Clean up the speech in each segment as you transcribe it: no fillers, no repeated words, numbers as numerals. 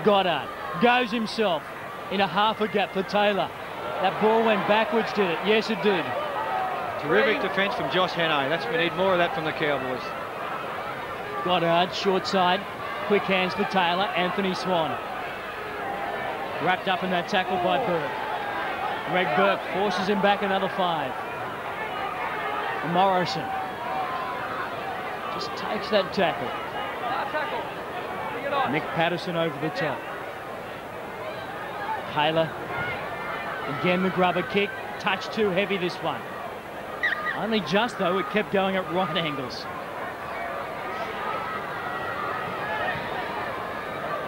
Goddard goes himself in a half a gap for Taylor. That ball went backwards, did it? Yes, it did. Terrific defence from Josh Hannay. We need more of that from the Cowboys. Goddard, short side, quick hands for Taylor. Anthony Swan. Wrapped up in that tackle by Burke. Greg Burke forces him back another 5. Morrison just takes that tackle. Nick Patterson over the top. Taylor, again the grubber kick. Touch too heavy, this one. Only just, though, it kept going at right angles.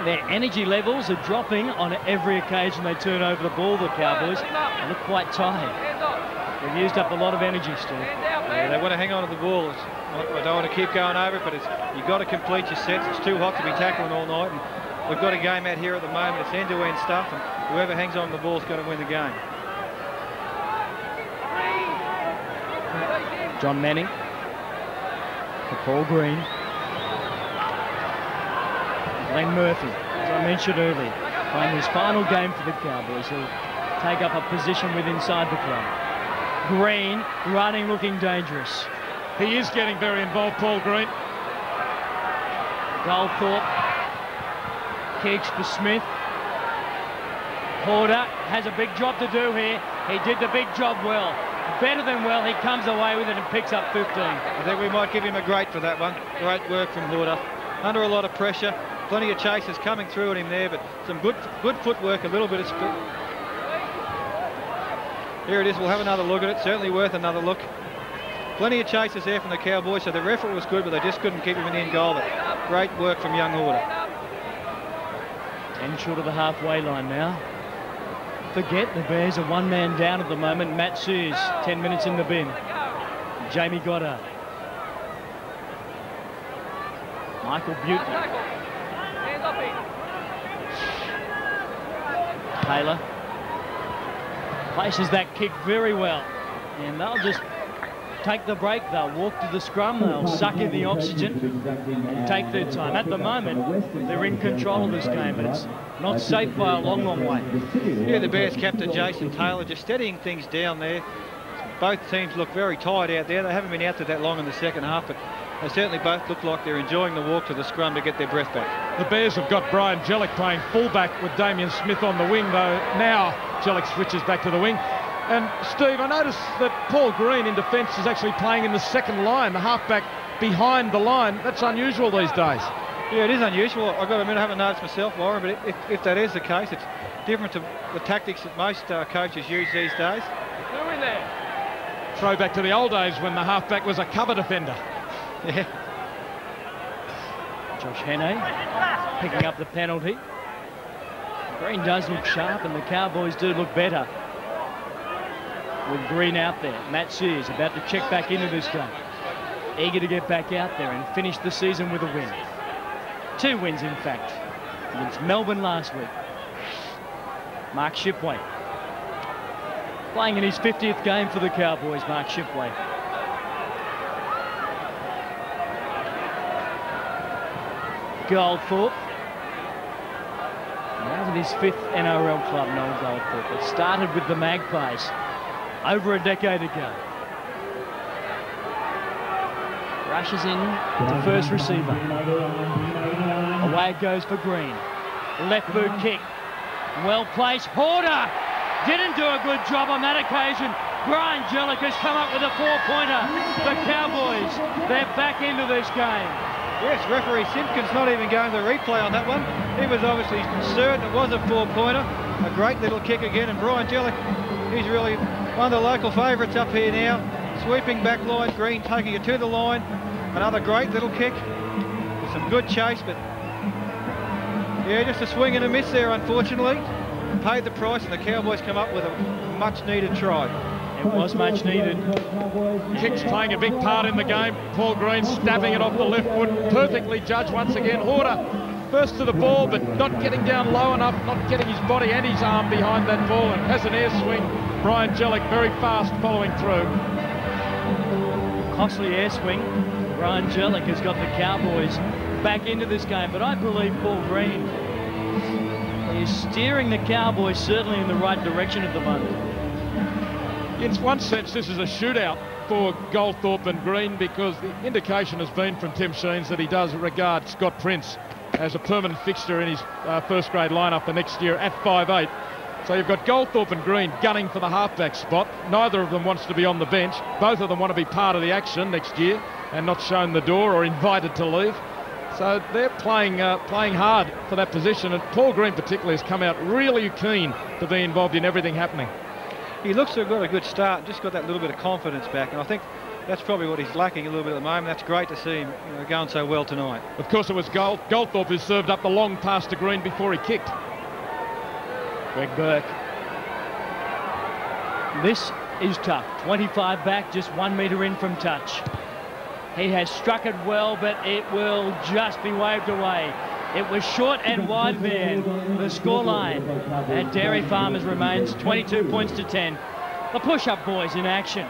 Their energy levels are dropping on every occasion they turn over the ball, the Cowboys. They look quite tired. They've used up a lot of energy, Steve. Yeah, they want to hang on to the ball. I don't want to keep going over it, but you've got to complete your sets. It's too hot to be tackling all night. And we've got a game out here at the moment. It's end-to-end stuff, and whoever hangs on to the ball is going to win the game. John Manning for Paul Green. Glenn Murphy, as I mentioned earlier, playing his final game for the Cowboys. He'll take up a position with inside the club. Green running, looking dangerous. He is getting very involved, Paul Green. Goldthorpe kicks for Smith. Porter has a big job to do here. He did the big job well. Better than well. He comes away with it and picks up 15. I think we might give him a great for that one. Great work from Porter. Under a lot of pressure. Plenty of chasers coming through at him there, but some good footwork, a little bit of speed. Here it is. We'll have another look at it. Certainly worth another look. Plenty of chasers there from the Cowboys, so their effort was good, but they just couldn't keep him in the end goal. But great work from young Horder. 10 short of the halfway line now. Forget the Bears are one man down at the moment. Matt Sears, 10 minutes in the bin. Jamie Goddard. Michael Butner. Taylor places that kick very well, and they'll just take the break. They'll walk to the scrum, they'll suck in the oxygen and take their time. At the moment, they're in control of this game, but it's not safe by a long, long way. Yeah, the Bears captain Jason Taylor just steadying things down there. Both teams look very tired out there. They haven't been out there that long in the second half, but they certainly both look like they're enjoying the walk to the scrum to get their breath back. The Bears have got Brian Jellick playing fullback with Damien Smith on the wing, though now Jellick switches back to the wing. And Steve, I noticed that Paul Green in defence is actually playing in the second line, the halfback behind the line. That's unusual these days. Yeah, it is unusual. I've got to admit, I haven't noticed myself, Warren, but if that is the case, it's different to the tactics that most coaches use these days. Who in there? Throwback to the old days when the halfback was a cover defender. Yeah. Josh Hannay picking up the penalty. Green does look sharp, and the Cowboys do look better with Green out there. Matt Sears about to check back into this game. Eager to get back out there and finish the season with a win. 2 wins, in fact, against Melbourne last week. Mark Shipway playing in his 50th game for the Cowboys, Mark Shipway. Goldthorpe. Now with his 5th NRL club, Noel Goldthorpe. It started with the Magpies over a decade ago. Rushes in to first receiver. Away it goes for Green. Left boot kick. Well placed. Horder didn't do a good job on that occasion. Brian Jellick has come up with a 4-pointer. The Cowboys, they're back into this game. Yes, referee Simpkins not even going to the replay on that one. He was obviously certain it was a 4-pointer. A great little kick again, and Brian Jellick, he's really one of the local favourites up here now. Sweeping back line, Green taking it to the line. Another great little kick. Some good chase, but yeah, just a swing and a miss there, unfortunately. Paid the price, and the Cowboys come up with a much-needed try. It was much needed. Kicks playing a big part in the game. Paul Green stabbing it off the left foot. Perfectly judged once again. Horder first to the ball, but not getting down low enough, not getting his body and his arm behind that ball, and has an air swing. Brian Jellick very fast following through. Costly air swing. Brian Jellick has got the Cowboys back into this game, but I believe Paul Green He's steering the Cowboys certainly in the right direction at the moment. In one sense, this is a shootout for Goldthorpe and Green, because the indication has been from Tim Sheens that he does regard Scott Prince as a permanent fixture in his first grade lineup for next year at 5'8". So you've got Goldthorpe and Green gunning for the halfback spot. Neither of them wants to be on the bench. Both of them want to be part of the action next year and not shown the door or invited to leave. So they're playing hard for that position, and Paul Green particularly has come out really keen to be involved in everything happening. He looks to have got a good start, just got that little bit of confidence back, and I think that's probably what he's lacking a little bit at the moment. That's great to see him going so well tonight. Of course, it was Goldthorpe who served up the long pass to Green before he kicked. Greg Burke. This is tough. 25 back, just 1 metre in from touch. He has struck it well, but it will just be waved away. It was short and wide there. The scoreline at Dairy Farmers remains 22 points to 10. The push-up boys in action.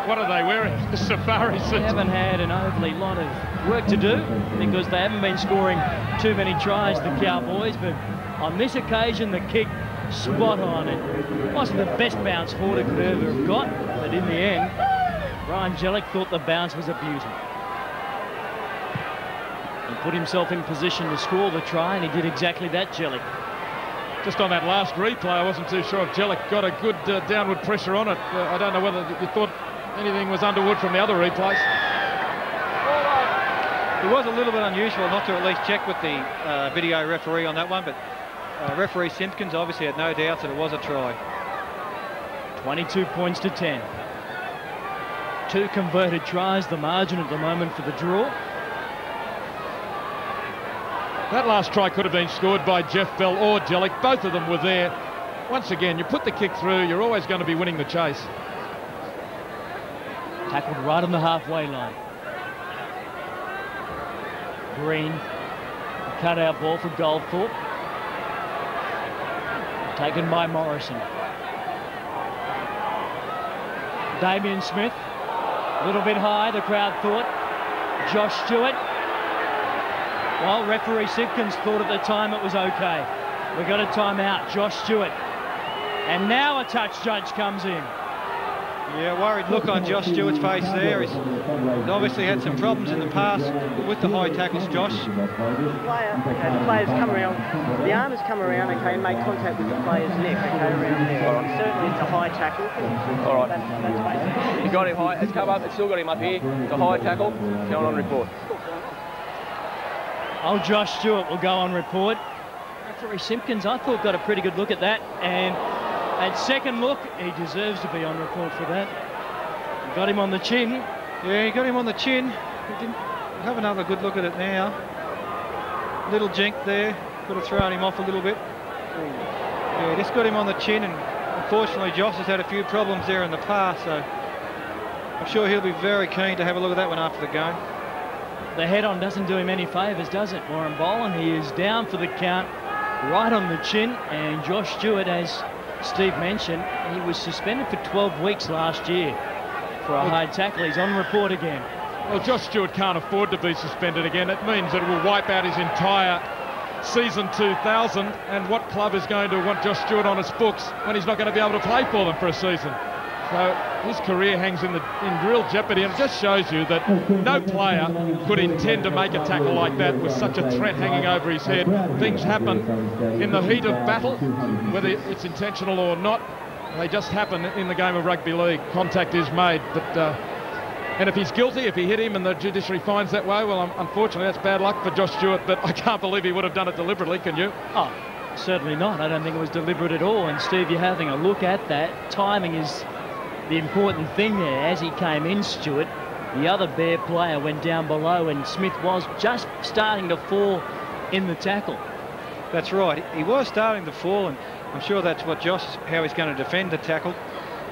What are they wearing? The safari suits. They haven't had an overly lot of work to do because they haven't been scoring too many tries, the Cowboys, but on this occasion the kick spot on. It wasn't the best bounce Horder could ever have got, but in the end Ryan Jellick thought the bounce was a beauty. He put himself in position to score the try, and he did exactly that, Jellick. Just on that last replay, I wasn't too sure if Jellick got a good downward pressure on it. I don't know whether you thought anything was underwood from the other replays. It was a little bit unusual not to at least check with the video referee on that one, but referee Simpkins obviously had no doubts that it was a try. 22 points to 10. 2 converted tries, the margin at the moment for the draw. That last try could have been scored by Jeff Bell or Jellick. Both of them were there. Once again, you put the kick through, you're always going to be winning the chase. Tackled right on the halfway line. Green, cut-out ball for Goldthorpe. Taken by Morrison. Damien Smith, a little bit high, the crowd thought. Josh Stewart. Well, referee Simpkins thought at the time it was okay. We got a timeout, Josh Stewart. And now a touch judge comes in. Yeah, worried look on Josh Stewart's face there. He's obviously had some problems in the past with the high tackles, Josh. The player's come around, the arm has come around, okay, and made contact with the player's neck, okay, around there. Right. Certainly it's a high tackle. All right. That's basically. You got him high, it's come up, it's still got him up here. It's a high tackle, going on report. Oh, Josh Stewart will go on report. Referee Simpkins, I thought, got a pretty good look at that, and at second look, he deserves to be on report for that. He got him on the chin. Yeah, he got him on the chin. He didn't have another good look at it now. Little jink there. Could have thrown him off a little bit. Yeah, just got him on the chin, and unfortunately Josh has had a few problems there in the past, so I'm sure he'll be very keen to have a look at that one after the game. The head-on doesn't do him any favours, does it, Warren Boland? He is down for the count, right on the chin, and Josh Stewart, as Steve mentioned, he was suspended for 12 weeks last year for a high tackle. He's on report again. Well, Josh Stewart can't afford to be suspended again. It means that it will wipe out his entire season 2000, and what club is going to want Josh Stewart on its books when he's not going to be able to play for them for a season? So his career hangs in real jeopardy, and it just shows you that no player could intend to make a tackle like that with such a threat hanging over his head. Things happen in the heat of battle, whether it's intentional or not. They just happen in the game of rugby league. Contact is made, but and if he's guilty, if he hit him and the judiciary finds that way, well, unfortunately that's bad luck for Josh Stewart, but I can't believe he would have done it deliberately, can you? Oh, certainly not. I don't think it was deliberate at all. And Steve, you're having a look at that. Timing is the important thing there. As he came in, Stewart, the other Bear player went down below, and Smith was just starting to fall in the tackle. That's right. He was starting to fall, and I'm sure that's what how he's going to defend the tackle.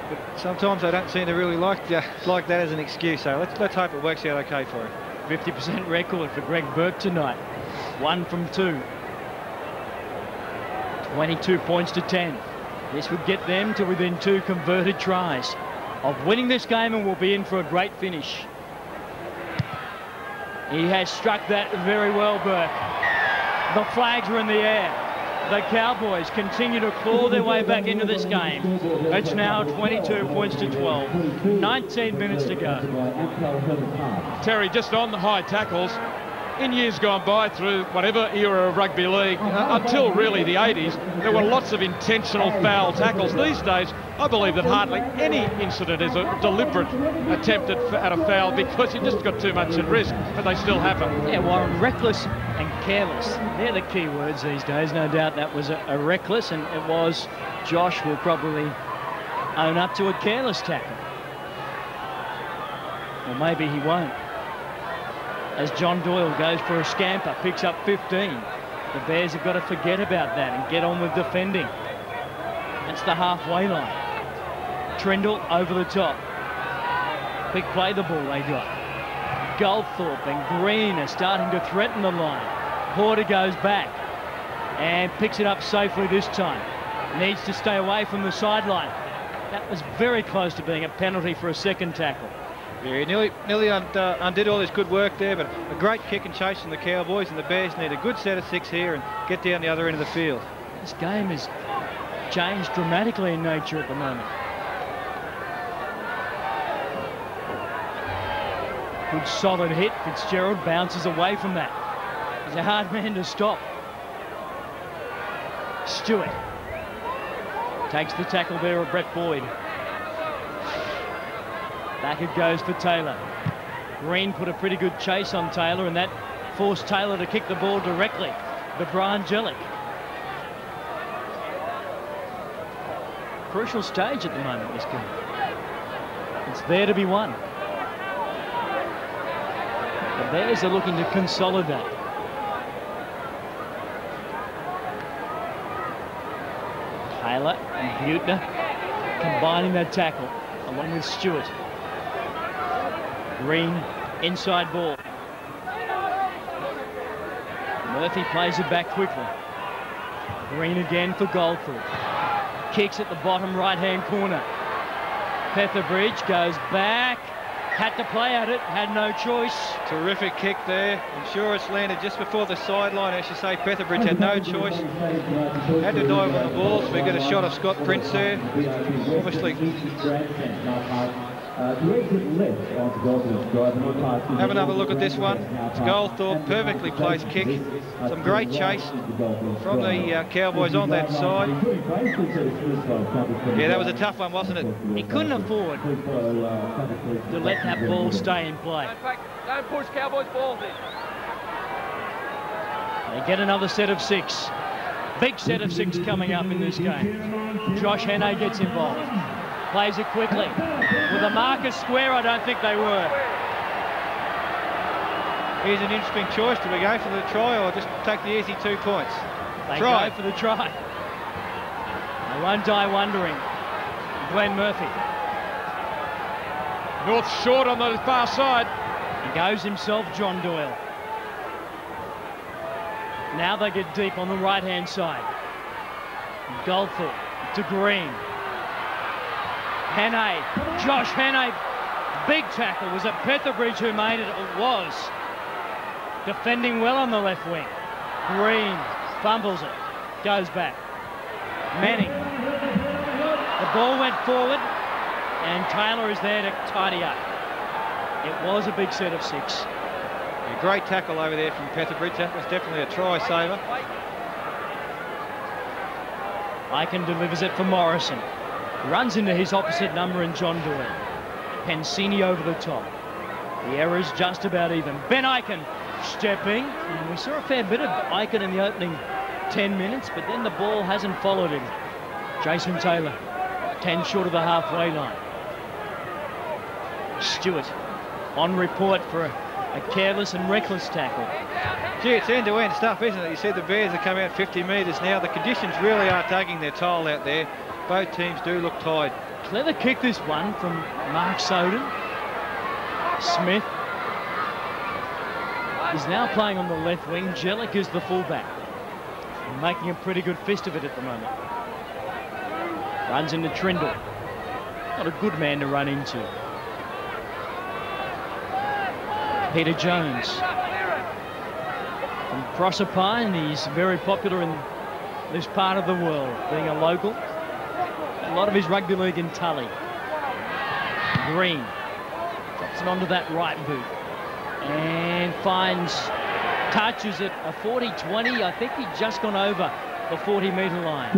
But sometimes they don't seem to really like that as an excuse. So let's hope it works out okay for him. 50% record for Greg Burke tonight. 1 from 2. 22 points to 10. This would get them to within 2 converted tries of winning this game, and will be in for a great finish. He has struck that very well, Burke. The flags are in the air. The Cowboys continue to claw their way back into this game. It's now 22 points to 12. 19 minutes to go. Terry, just on the high tackles, in years gone by, through whatever era of rugby league, until really the 80s, there were lots of intentional foul tackles. These days, I believe that hardly any incident is a deliberate attempt at a foul, because you just got too much at risk, but they still happen. Yeah, Warren, reckless and careless. They're the key words these days. No doubt that was a reckless, and it was. Josh will probably own up to a careless tackle. Or maybe he won't. As John Doyle goes for a scamper, picks up 15. The Bears have got to forget about that and get on with defending. That's the halfway line. Trindle over the top. Big play the ball they got. Goldthorpe and Green are starting to threaten the line. Porter goes back and picks it up safely this time. Needs to stay away from the sideline. That was very close to being a penalty for a second tackle. Yeah, he nearly undid all his good work there, but a great kick and chase from the Cowboys, and the Bears need a good set of 6 here and get down the other end of the field. This game has changed dramatically in nature at the moment. Good solid hit. Fitzgerald bounces away from that. He's a hard man to stop. Stewart takes the tackle there of Brett Boyd. Back it goes for Taylor. Green put a pretty good chase on Taylor, and that forced Taylor to kick the ball directly to Brian Jellick. Crucial stage at the moment, this game. It's there to be won. The Bears are looking to consolidate. Taylor and Butner combining that tackle along with Stewart. Green, inside ball. Murphy plays it back quickly. Green again for Goldthorpe. Kicks at the bottom right-hand corner. Petherbridge goes back. Had to play at it, had no choice. Terrific kick there. I'm sure it's landed just before the sideline. I should say Petherbridge had no choice. Had to dive on the ball, so we get a shot of Scott Prince there. Obviously. Have another look at this one. It's Goldthorpe, perfectly placed kick. Some great chase from the Cowboys on that side. Yeah, that was a tough one, wasn't it? He couldn't afford to let that ball stay in play. Don't push Cowboys balls in. They get another set of 6. Big set of 6 coming up in this game. Josh Hannay gets involved. Plays it quickly. With a marker square, I don't think they were. Here's an interesting choice. Do we go for the try or just take the easy 2 points? They try. go for the try. They won't die wondering. Glenn Murphy. North short on the far side. He goes himself, John Doyle. Now they get deep on the right-hand side. Goldthorpe to Green. Hannay, Josh Hannay, big tackle. Was it Petherbridge who made it? It was. Defending well on the left wing. Green fumbles it, goes back. Manning. The ball went forward, and Taylor is there to tidy up. It was a big set of 6. A great tackle over there from Petherbridge. That was definitely a try saver. Eichen delivers it for Morrison. Runs into his opposite number in John Doyle. Pensini over the top. The error's just about even. Ben Eichen stepping. And we saw a fair bit of Eichen in the opening 10 minutes, but then the ball hasn't followed him. Jason Taylor, 10 short of the halfway line. Stewart on report for a careless and reckless tackle. Gee, it's end-to-end stuff, isn't it? You see the Bears have come out 50 metres now. The conditions really are taking their toll out there. Both teams do look tired. Clever kick, this one from Mark Soden. Smith is now playing on the left wing. Jellick is the fullback. Making a pretty good fist of it at the moment. Runs into Trindle. Not a good man to run into. Peter Jones. From Proserpine, he's very popular in this part of the world, being a local. A lot of his rugby league in Tully. Green drops it onto that right boot and touches it a 40-20. I think he'd just gone over the 40-metre line.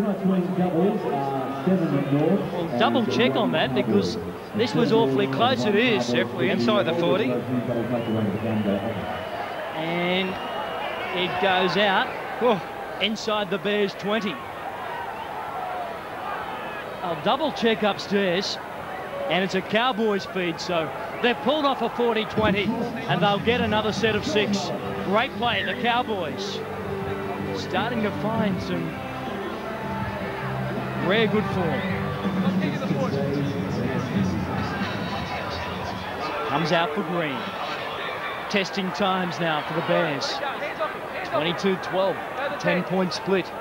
We'll double check on that because this was awfully close. It is Definitely inside the 40. And it goes out inside the Bears 20. I'll double check upstairs, and it's a Cowboys feed, so they've pulled off a 40-20 and they'll get another set of 6. Great play, the Cowboys starting to find some rare good form. Comes out for Green. Testing times now for the Bears. 22-12, 10-point split.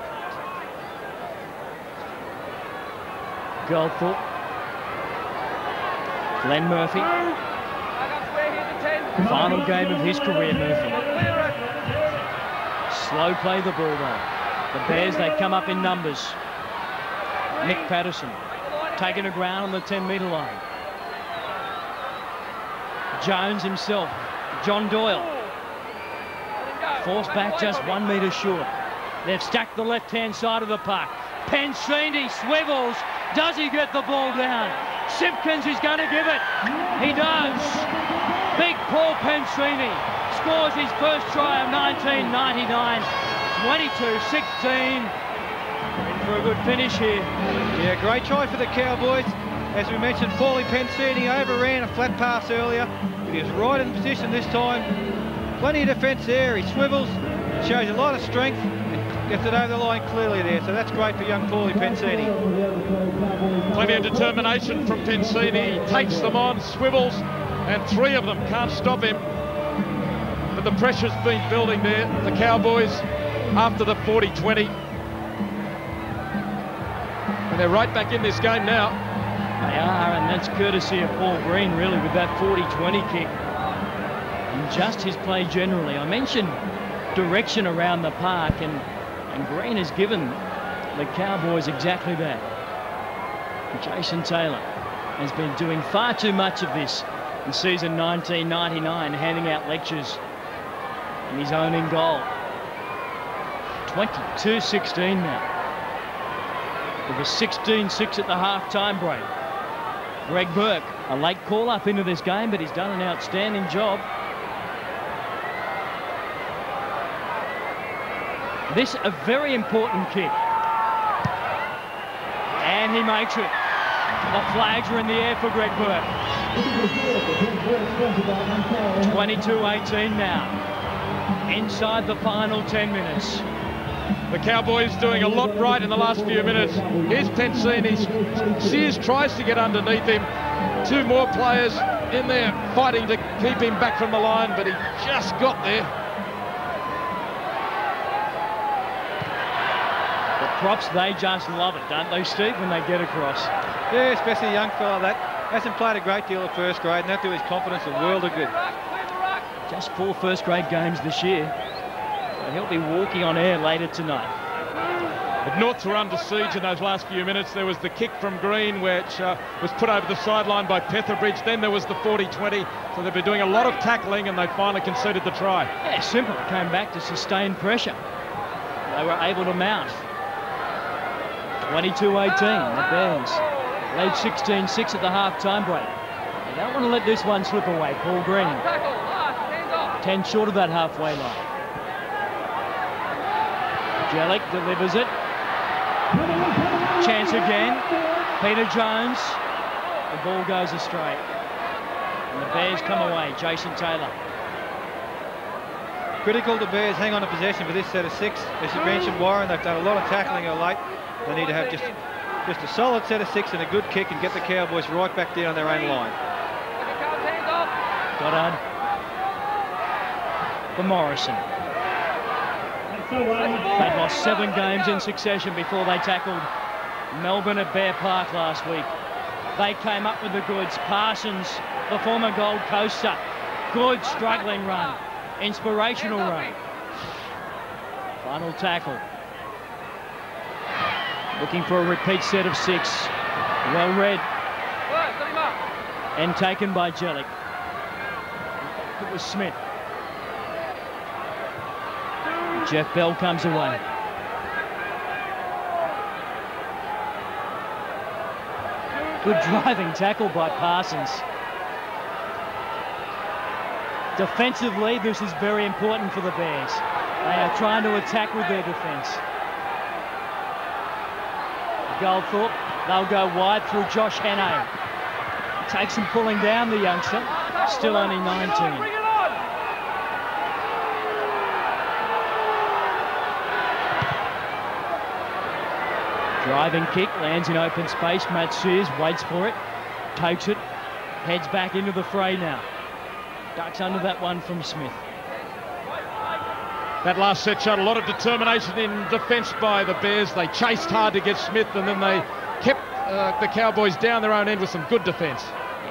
Goldthorpe. Glenn Murphy. Final game of his career, Murphy. Slow play the ball though. The Bears, they come up in numbers. Nick Patterson taking a ground on the 10-metre line. Jones himself, John Doyle. Forced back just 1 metre short. They've stacked the left-hand side of the park. Pensini swivels. Does he get the ball down? Simpkins is going to give it. He does. Big Paul Pensini scores his first try of 1999. 22-16. In for a good finish here. Yeah, great try for the Cowboys. As we mentioned, Paulie Pensini overran a flat pass earlier, but he was right in position this time. Plenty of defence there. He swivels, shows a lot of strength, and gets it over the line clearly there. So that's great for young Paulie Pensini. Plenty of determination from Pensini. He takes them on, swivels, and 3 of them can't stop him. But the pressure's been building there. The Cowboys after the 40-20. And they're right back in this game now. They are, and that's courtesy of Paul Green, really, with that 40-20 kick. And just his play generally. I mentioned direction around the park, and Green has given the Cowboys exactly that. Jason Taylor has been doing far too much of this in season 1999, handing out lectures in his own in goal. 22-16 now. With a 16-6 at the half-time break. Greg Burke, a late call-up into this game, but he's done an outstanding job. This a very important kick. And he makes it. The flags are in the air for Greg Burke. 22-18 now. Inside the final 10 minutes. The Cowboys doing a lot right in the last few minutes. Here's Pensini. Sears tries to get underneath him. 2 more players in there fighting to keep him back from the line, but he just got there. The props, they just love it, don't they, Steve, when they get across? Yeah, especially a young fella that hasn't played a great deal of first grade, and that do his confidence a world of good. Just 4 first grade games this year. He'll be walking on air later tonight. But Norths were under siege in those last few minutes. There was the kick from Green, which was put over the sideline by Petherbridge. Then there was the 40-20. So they've been doing a lot of tackling, and they finally conceded the try. Yeah, simple. It came back to sustained pressure. They were able to mount. 22-18, the Bears lead 16-6 at the half-time break. They don't want to let this one slip away. Paul Green. 10 short of that halfway line. Jellick delivers it. Chance again. Peter Jones. The ball goes astray. And the Bears come away. Jason Taylor. Critical the Bears hang on to possession for this set of 6. As you mentioned, Warren, they've done a lot of tackling of late. They need to have just a solid set of 6 and a good kick and get the Cowboys right back down their own line. Goddard. For Morrison. They'd lost 7 games in succession before they tackled Melbourne at Bear Park last week. They came up with the goods. Parsons, the former Gold Coaster. Good struggling run. Inspirational run. Final tackle. Looking for a repeat set of 6. Well read. And taken by Jellick. It was Smith. Jeff Bell comes away. Good driving tackle by Parsons. Defensively, this is very important for the Bears. They are trying to attack with their defence. Goldthorpe, they'll go wide through Josh Hannay. Takes some pulling down the youngster, still only 19. Driving kick, lands in open space. Matt Sears waits for it, takes it, heads back into the fray now. Ducks under that one from Smith. That last set showed a lot of determination in defence by the Bears. They chased hard to get Smith, and then they kept the Cowboys down their own end with some good defence.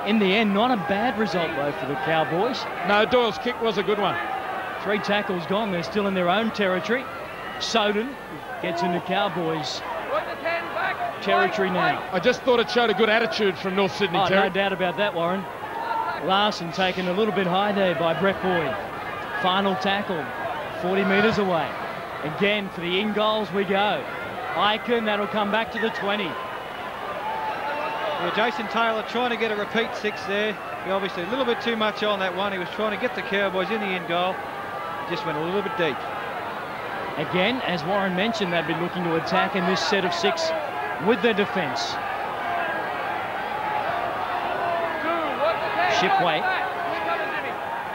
In the end, not a bad result, though, for the Cowboys. No, Doyle's kick was a good one. 3 tackles gone. They're still in their own territory. Soden gets into Cowboys territory now. I just thought it showed a good attitude from North Sydney, Terry. No doubt about that, Warren. Larson taken a little bit high there by Brett Boyd. Final tackle, 40 metres away. Again, for the in goals we go. Icon, that'll come back to the 20. Yeah, Jason Taylor trying to get a repeat 6 there. He obviously a little bit too much on that one. He was trying to get the Cowboys in the end goal. He just went a little bit deep. Again, as Warren mentioned, they've been looking to attack in this set of 6 with their defence. Shipway.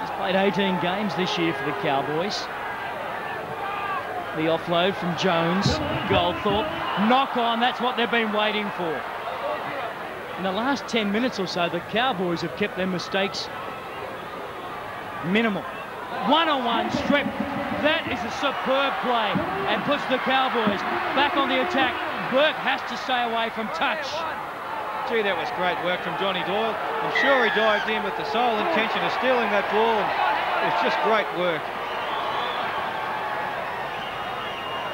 He's played 18 games this year for the Cowboys. The offload from Jones. Goldthorpe. Knock on, that's what they've been waiting for. In the last 10 minutes or so, the Cowboys have kept their mistakes minimal. One-on-one strip. That is a superb play and puts the Cowboys back on the attack. Burke has to stay away from touch. Gee, that was great work from Johnny Doyle. I'm sure he dived in with the sole intention of stealing that ball, and it's just great work.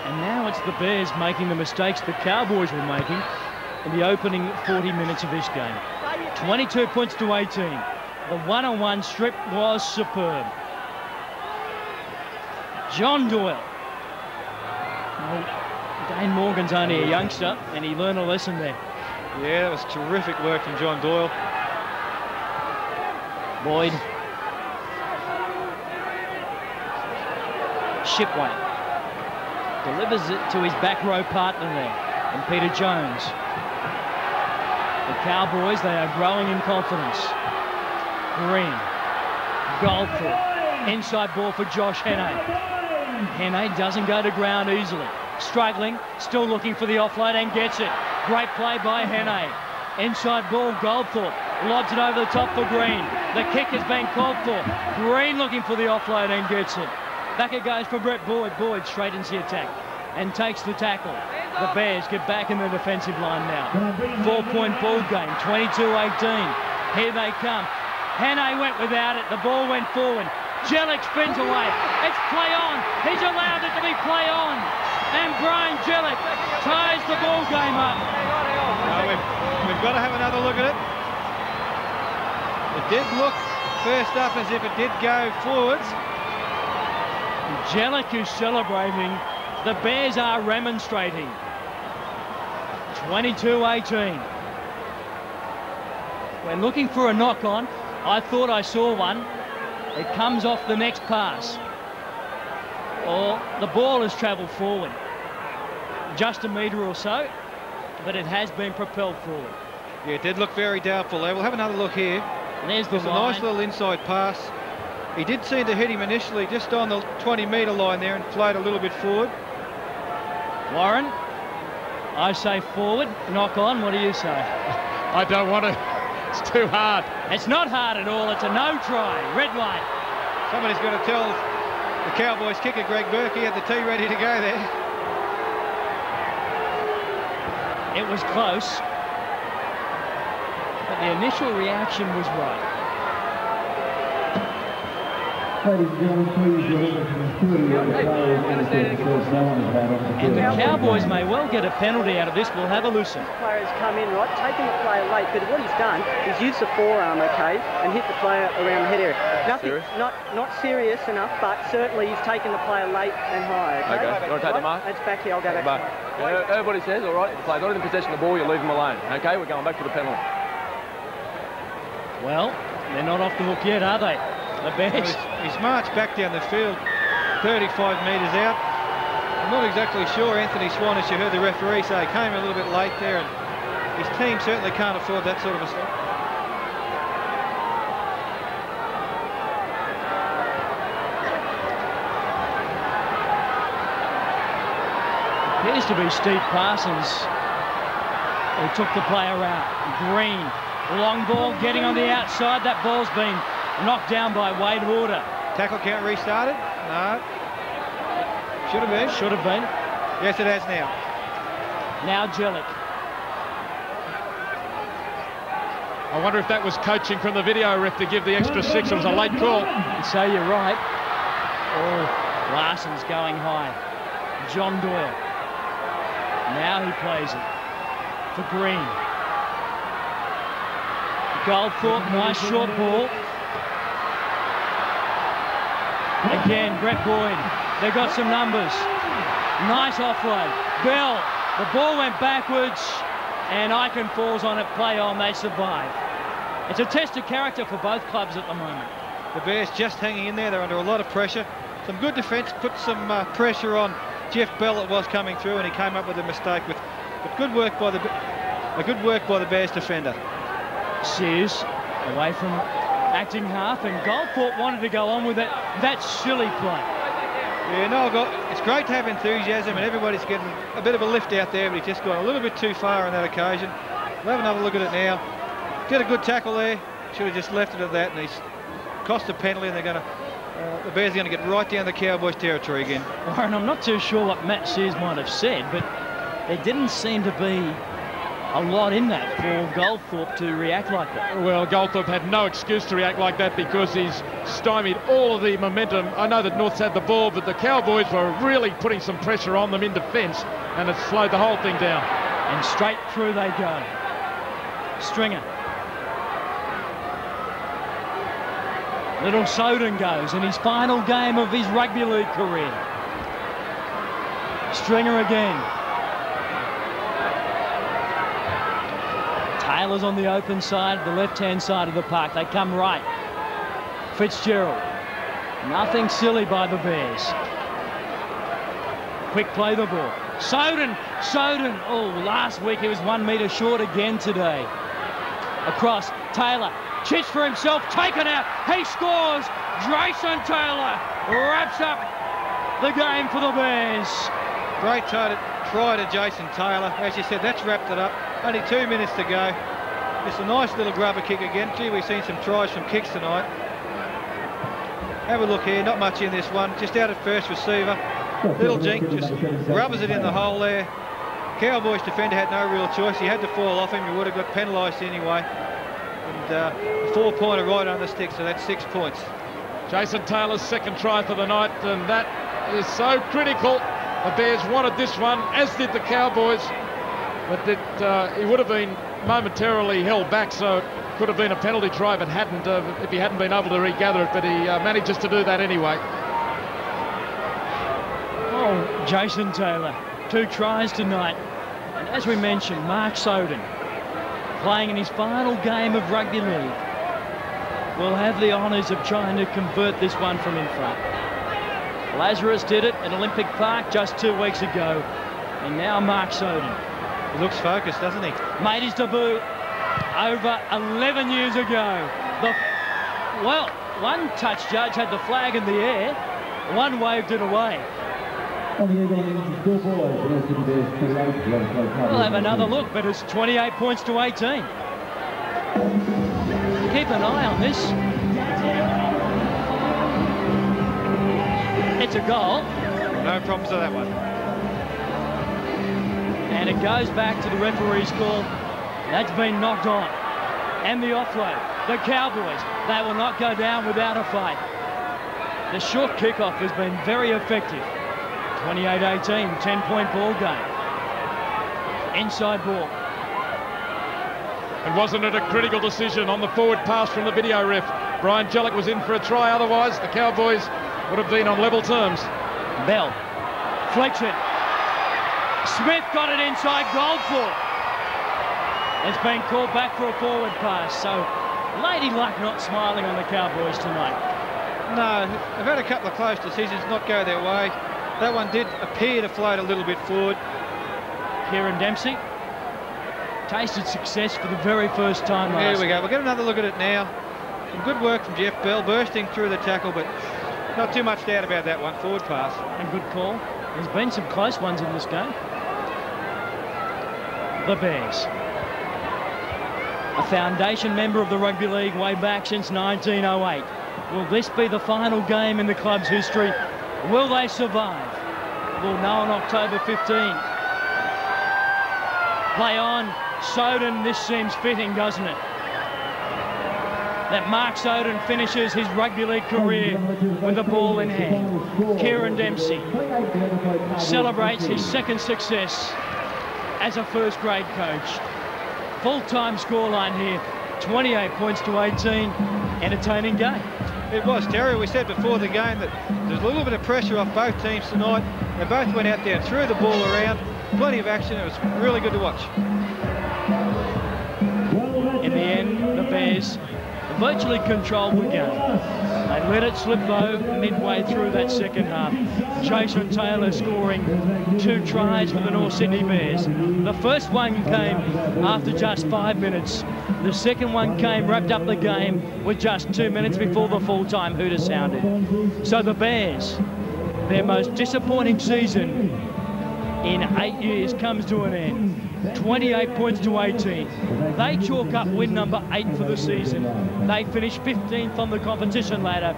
And now it's the Bears making the mistakes the Cowboys were making in the opening 40 minutes of this game. 22 points to 18. The one-on-one strip was superb. John Doyle. Well, Dane Morgan's only a youngster, and he learned a lesson there. Yeah, that was terrific work from John Doyle. Boyd. Shipway. Delivers it to his back row partner there, and Peter Jones. The Cowboys, they are growing in confidence. Green. Goldthorpe. Inside ball for Josh Hannay. Hannay doesn't go to ground easily. Struggling, still looking for the offload and gets it. Great play by Hannay. Inside ball, Goldthorpe lobs it over the top for Green. The kick has been called for. Green looking for the offload and gets it. Back it goes for Brett Boyd. Boyd straightens the attack and takes the tackle. The Bears get back in the defensive line now. 4-point ball game, 22-18. Here they come. Hannay went without it. The ball went forward. Jellick spins away. It's play on. He's allowed it to be play on. And Brian Jellick ties the ball game up. No, we've got to have another look at it. It did look first up as if it did go forwards. Jellick is celebrating. The Bears are remonstrating. 22-18. We're looking for a knock-on. I thought I saw one. It comes off the next pass. Or the ball has travelled forward. Just a metre or so, but it has been propelled forward. Yeah, it did look very doubtful there. We'll have another look here. There's the There's a nice little inside pass. He did seem to hit him initially just on the 20-metre line there and float a little bit forward. Warren, I say forward, knock on. What do you say? I don't want to. It's too hard. It's not hard at all. It's a no try. Red light. Somebody's got to tell the Cowboys kicker, Greg Burke, he had the tee ready to go there. It was close, but the initial reaction was right. And the Cowboys may well get a penalty out of this. We'll have a listen. The player has come in, right, taken the player late, but what he's done is used the forearm, okay, and hit the player around the head area. Nothing, not serious enough, but certainly he's taken the player late and high. Okay, you want to take the mark? It's back here, I'll go back. Everybody says, all right, if the player's not in possession of the ball, you leave him alone. Okay, we're going back to the penalty. Well, they're not off the hook yet, are they? The Bears. He's marched back down the field, 35 metres out. I'm not exactly sure, Anthony Swan, as you heard the referee say, came a little bit late there, and his team certainly can't afford that sort of a stop. Appears to be Steve Parsons who took the player out. Green, long ball, getting on the outside. That ball's been knocked down by Wade Horder. Tackle count restarted? No. Should have been. Should have been. Yes, it has now. Now Jellick. I wonder if that was coaching from the video ref to give the extra 6. It was a late call. So you're right. Oh, Larson's going high. John Doyle. Now he plays it for Green. Goldthorpe, nice short ball. Again, Brett Boyd. They've got some numbers. Nice offload. Bell. The ball went backwards, and Icon falls on it. Play on. They survive. It's a test of character for both clubs at the moment. The Bears just hanging in there. They're under a lot of pressure. Some good defence. Put some pressure on Jeff Bell that was coming through, and he came up with a mistake. But good work by the Bears defender. Sears away from acting half, and Goldthorpe wanted to go on with it. That's silly play. Yeah, no, it's great to have enthusiasm, and everybody's getting a bit of a lift out there, but he's just gone a little bit too far on that occasion. We'll have another look at it now. Get a good tackle there. Should have just left it at that, and he's cost a penalty, and they're going to. The Bears are going to get right down the Cowboys' territory again. Warren, I'm not too sure what Matt Sears might have said, but there didn't seem to be a lot in that for Goldthorpe to react like that. Well, Goldthorpe had no excuse to react like that because he's stymied all of the momentum. I know that North's had the ball, but the Cowboys were really putting some pressure on them in defence, and it slowed the whole thing down. And straight through they go. Stringer. Little Soden goes in his final game of his rugby league career. Stringer again. Taylor's on the open side, the left-hand side of the park. They come right. Fitzgerald. Nothing silly by the Bears. Quick play the ball. Soden. Oh, last week he was 1 metre short again today. Across. Taylor. Chits for himself. Taken out. He scores. Jason Taylor wraps up the game for the Bears. Great try to Jason Taylor. As you said, that's wrapped it up. Only 2 minutes to go. Just a nice little grubber kick again. Gee, we've seen some tries from kicks tonight. Have a look here. Not much in this one. Just out at first receiver. Little Jink just rubbers it in the hole there. Cowboys defender had no real choice. He had to fall off him. He would have got penalised anyway. And a 4-pointer right on the stick, so that's 6 points. Jason Taylor's second try for the night, and that is so critical. The Bears wanted this one, as did the Cowboys, but he would have been momentarily held back, so it could have been a penalty try if he hadn't been able to regather it, but he manages to do that anyway. Oh, Jason Taylor, 2 tries tonight. And as we mentioned, Mark Soden, playing in his final game of rugby league, will have the honours of trying to convert this one from in front. Lazarus did it at Olympic Park just 2 weeks ago, and now Mark Soden. He looks focused, doesn't he? Made his debut over 11 years ago. Well, one touch judge had the flag in the air, one waved it away. We'll have another look, but it's 28 points to 18. Keep an eye on this. It's a goal. No problems with that one. And it goes back to the referee's call. That's been knocked on. And the offload. The Cowboys, they will not go down without a fight. The short kickoff has been very effective. 28-18, 10-point ball game. Inside ball. And wasn't it a critical decision on the forward pass from the video ref? Brian Jellick was in for a try, otherwise the Cowboys would have been on level terms. Bell, flicks it. Smith got it inside Goldthorpe. It's been called back for a forward pass, so Lady Luck not smiling on the Cowboys tonight. No, they've had a couple of close decisions not go their way. That one did appear to float a little bit forward. Kieran Dempsey tasted success for the very first time last. Here we go. We'll get another look at it now. Some good work from Jeff Bell, bursting through the tackle, but not too much doubt about that one. Forward pass. A good call. There's been some close ones in this game. The Bears. A foundation member of the Rugby League way back since 1908. Will this be the final game in the club's history? Will they survive? We'll know on October 15. Play on. Soden, this seems fitting, doesn't it? That Mark Soden finishes his rugby league career with the ball in hand. Kieran Dempsey celebrates his second success as a first grade coach. Full-time scoreline here, 28 points to 18. Entertaining game. It was, Terry. We said before the game that there's a little bit of pressure off both teams tonight. They both went out there and threw the ball around. Plenty of action. It was really good to watch. In the end, the Bears virtually controlled the game. They let it slip though midway through that second half. Jason Taylor scoring 2 tries for the North Sydney Bears. The first one came after just 5 minutes. The second one came, wrapped up the game with just 2 minutes before the full-time hooter sounded. So the Bears, their most disappointing season in 8 years, comes to an end. 28 points to 18. They chalk up win number 8 for the season. They finish 15th on the competition ladder.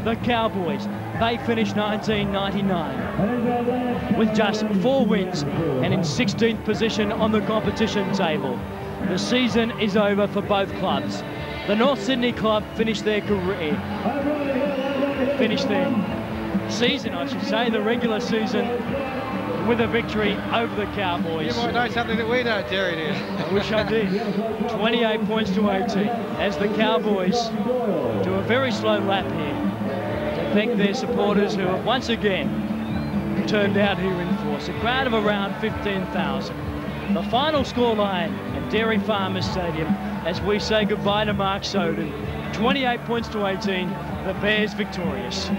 The Cowboys, they finish 1999 with just 4 wins and in 16th position on the competition table. The season is over for both clubs. The North Sydney club finished their season, I should say, the regular season, with a victory over the Cowboys. You might know something that we don't, Terry, dear. I wish I did. 28 points to 18 as the Cowboys do a very slow lap here to thank their supporters who have once again turned out here in force. A crowd of around 15,000. The final scoreline at Dairy Farmers Stadium as we say goodbye to Mark Soden. 28 points to 18, the Bears victorious.